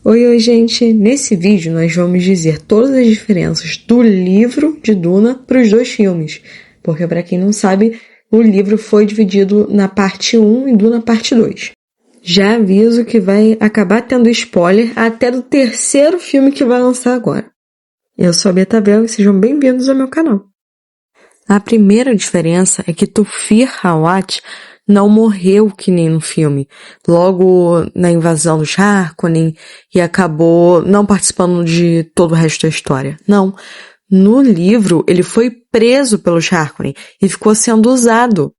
Oi, gente! Nesse vídeo nós vamos dizer todas as diferenças do livro de Duna para os 2 filmes, porque para quem não sabe, o livro foi dividido na parte 1 e Duna parte 2. Já aviso que vai acabar tendo spoiler até do 3º filme que vai lançar agora. Eu sou a Beta Bel e sejam bem-vindos ao meu canal. A primeira diferença é que Thufir Hawat não morreu que nem no filme, logo na invasão dos Harkonnen, e acabou não participando de todo o resto da história. Não, no livro ele foi preso pelos Harkonnen e ficou sendo usado.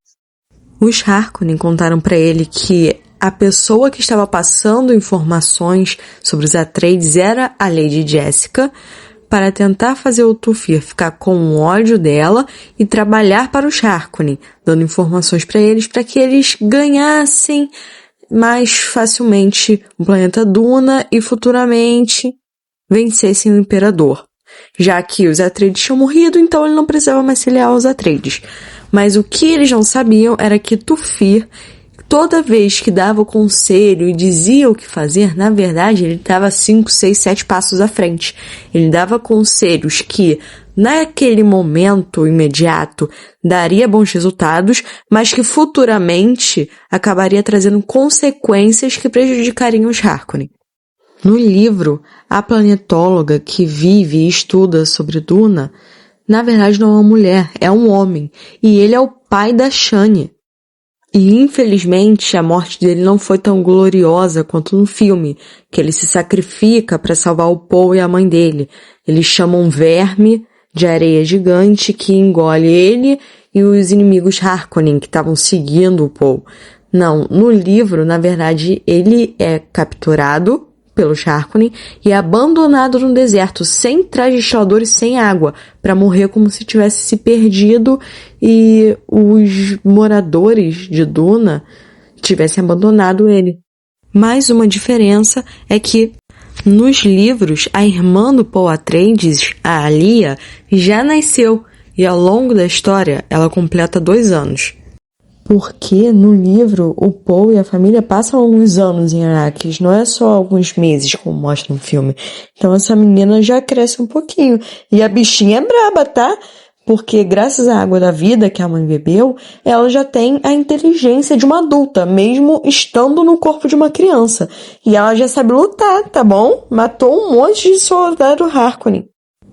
Os Harkonnen contaram para ele que a pessoa que estava passando informações sobre os Atreides era a Lady Jessica, para tentar fazer o Thufir ficar com ódio dela e trabalhar para os Harkonnen, dando informações para eles para que eles ganhassem mais facilmente o planeta Duna e futuramente vencessem o Imperador. Já que os Atreides tinham morrido, então ele não precisava mais ser leal aos Atreides. Mas o que eles não sabiam era que Thufir, toda vez que dava o conselho e dizia o que fazer, na verdade, ele estava 5, 6, 7 passos à frente. Ele dava conselhos que, naquele momento imediato, daria bons resultados, mas que futuramente acabaria trazendo consequências que prejudicariam os Harkonnen. No livro, a planetóloga que vive e estuda sobre Duna, na verdade não é uma mulher, é um homem, e ele é o pai da Shani. E, infelizmente, a morte dele não foi tão gloriosa quanto no filme, que ele se sacrifica para salvar o Paul e a mãe dele. Eles chamam um verme de areia gigante que engole ele e os inimigos Harkonnen que estavam seguindo o Paul. Não, no livro, na verdade, ele é capturado pelos Harkonnen e é abandonado no deserto, sem trajes e sem água, para morrer como se tivesse se perdido e os moradores de Duna tivessem abandonado ele. Mais uma diferença é que nos livros a irmã do Paul Atreides, a Alia, já nasceu e ao longo da história ela completa 2 anos. Porque no livro o Paul e a família passam alguns anos em Arrakis, não é só alguns meses como mostra no filme. Então essa menina já cresce um pouquinho. E a bichinha é braba, tá? Porque graças à água da vida que a mãe bebeu, ela já tem a inteligência de uma adulta, mesmo estando no corpo de uma criança. E ela já sabe lutar, tá bom? Matou um monte de soldado Harkonnen.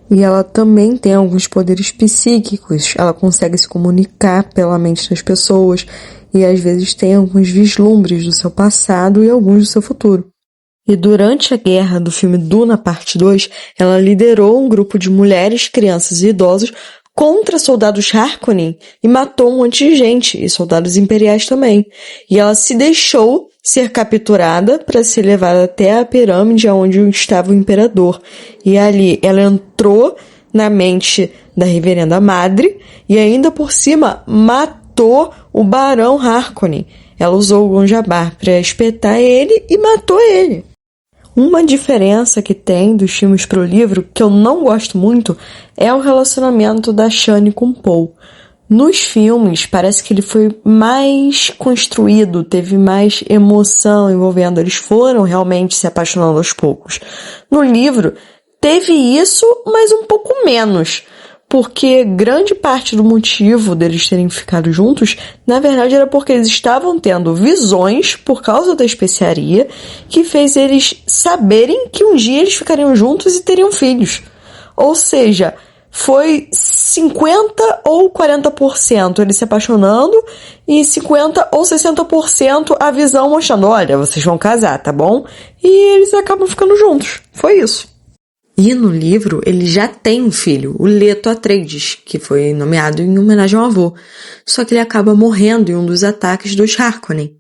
E ela também tem alguns poderes psíquicos, ela consegue se comunicar pela mente das pessoas e às vezes tem alguns vislumbres do seu passado e alguns do seu futuro. E durante a guerra do filme Duna Parte 2, ela liderou um grupo de mulheres, crianças e idosos contra soldados Harkonnen e matou um monte de gente, e soldados imperiais também. E ela se deixou ser capturada para ser levada até a pirâmide onde estava o imperador. E ali ela entrou na mente da reverenda madre e ainda por cima matou o barão Harkonnen. Ela usou o Gonjabar para espetar ele e matou ele. Uma diferença que tem dos filmes pro livro, que eu não gosto muito, é o relacionamento da Shani com Paul. Nos filmes, parece que ele foi mais construído, teve mais emoção envolvendo. Eles foram realmente se apaixonando aos poucos. No livro, teve isso, mas um pouco menos. Porque grande parte do motivo deles terem ficado juntos, na verdade, era porque eles estavam tendo visões por causa da especiaria que fez eles saberem que um dia eles ficariam juntos e teriam filhos. Ou seja, foi 50 ou 40% eles se apaixonando e 50 ou 60% a visão mostrando, olha, vocês vão casar, tá bom? E eles acabam ficando juntos. Foi isso. E no livro ele já tem um filho, o Leto Atreides, que foi nomeado em homenagem ao avô. Só que ele acaba morrendo em um dos ataques dos Harkonnen.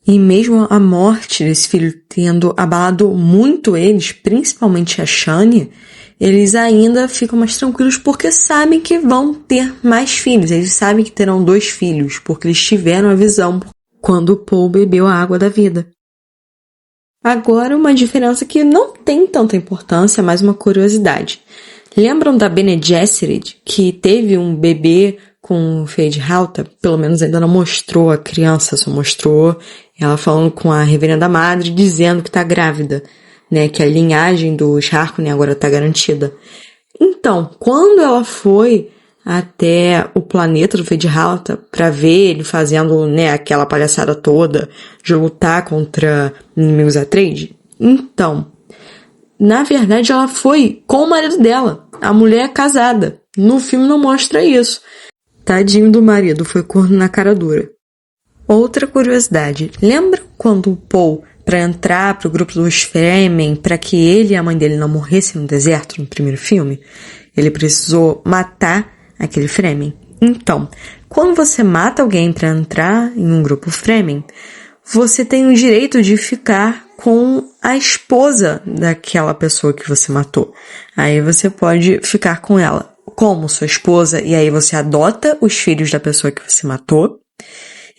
E mesmo a morte desse filho tendo abalado muito eles, principalmente a Shani, eles ainda ficam mais tranquilos porque sabem que vão ter mais filhos. Eles sabem que terão 2 filhos, porque eles tiveram a visão quando o Paul bebeu a água da vida. Agora, uma diferença que não tem tanta importância, mas uma curiosidade. Lembram da Bene Gesserit, que teve um bebê com o Feyd-Rautha? Pelo menos ainda não mostrou a criança, só mostrou ela falando com a reverenda madre, dizendo que está grávida. né, que a linhagem dos Harkonnen agora tá garantida. Então, quando ela foi até o planeta do Feyd-Rautha para ver ele fazendo, né, aquela palhaçada toda de lutar contra inimigos Atreides, então, na verdade, ela foi com o marido dela. A mulher é casada. No filme não mostra isso. Tadinho do marido, foi corno na cara dura. Outra curiosidade. Lembra quando o Paul, para entrar pro grupo dos Fremen, para que ele e a mãe dele não morressem no deserto, no primeiro filme, ele precisou matar aquele Fremen? Então, quando você mata alguém para entrar em um grupo Fremen, você tem o direito de ficar com a esposa daquela pessoa que você matou. Aí você pode ficar com ela como sua esposa, e aí você adota os filhos da pessoa que você matou,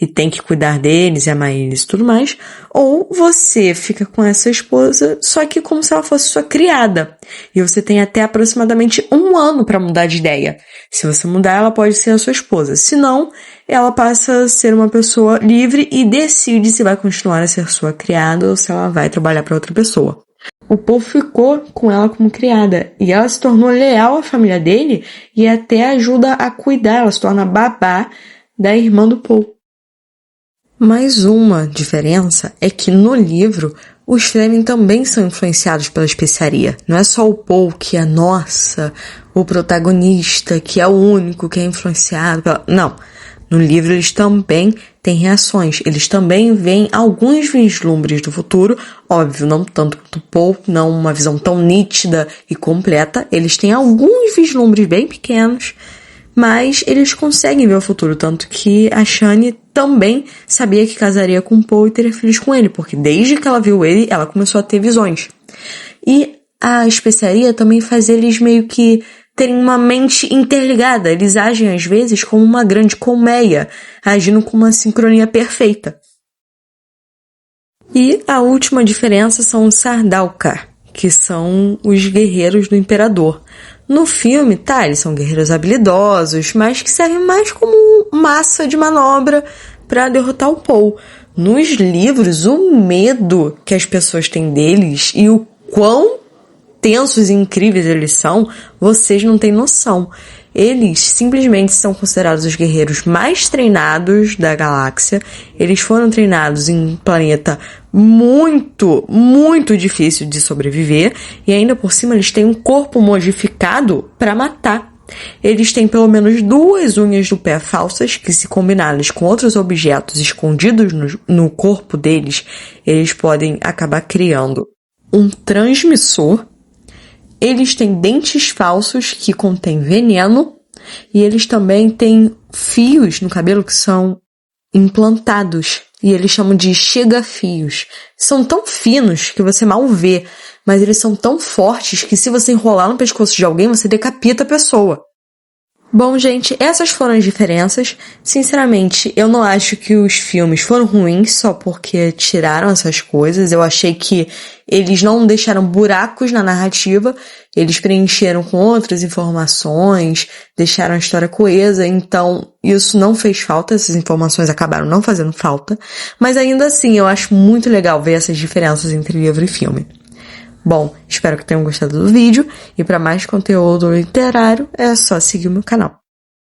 e tem que cuidar deles e amar eles e tudo mais, ou você fica com essa esposa, só que como se ela fosse sua criada. E você tem até aproximadamente 1 ano para mudar de ideia. Se você mudar, ela pode ser a sua esposa. Se não, ela passa a ser uma pessoa livre e decide se vai continuar a ser sua criada ou se ela vai trabalhar para outra pessoa. O Paul ficou com ela como criada e ela se tornou leal à família dele e até ajuda a cuidar, ela se torna babá da irmã do Paul. Mais uma diferença é que no livro os Fremen também são influenciados pela especiaria. Não é só o Paul que é, nossa, o protagonista, que é o único que é influenciado pela... Não. No livro eles também têm reações. Eles também veem alguns vislumbres do futuro. Óbvio, não tanto quanto o Paul, não uma visão tão nítida e completa. Eles têm alguns vislumbres bem pequenos, mas eles conseguem ver o futuro, tanto que a Shani também sabia que casaria com o Paul e teria filhos com ele, porque desde que ela viu ele, ela começou a ter visões. E a especiaria também faz eles meio que terem uma mente interligada, eles agem às vezes como uma grande colmeia, agindo com uma sincronia perfeita. E a última diferença são os Sardaukar, que são os guerreiros do Imperador. No filme, tá, eles são guerreiros habilidosos, mas que servem mais como massa de manobra para derrotar o Paul. Nos livros, o medo que as pessoas têm deles e o quão tensos e incríveis eles são, vocês não têm noção. Eles simplesmente são considerados os guerreiros mais treinados da galáxia. Eles foram treinados em um planeta muito, muito difícil de sobreviver. E ainda por cima eles têm um corpo modificado para matar. Eles têm pelo menos 2 unhas do pé falsas, que se combinadas com outros objetos escondidos no corpo deles, eles podem acabar criando um transmissor. Eles têm dentes falsos que contêm veneno e eles também têm fios no cabelo que são implantados e eles chamam de chega-fios. São tão finos que você mal vê, mas eles são tão fortes que se você enrolar no pescoço de alguém, você decapita a pessoa. Bom, gente, essas foram as diferenças. Sinceramente, eu não acho que os filmes foram ruins só porque tiraram essas coisas. Eu achei que eles não deixaram buracos na narrativa, eles preencheram com outras informações, deixaram a história coesa, então isso não fez falta, essas informações acabaram não fazendo falta. Mas ainda assim, eu acho muito legal ver essas diferenças entre livro e filme. Bom, espero que tenham gostado do vídeo e para mais conteúdo literário é só seguir o meu canal.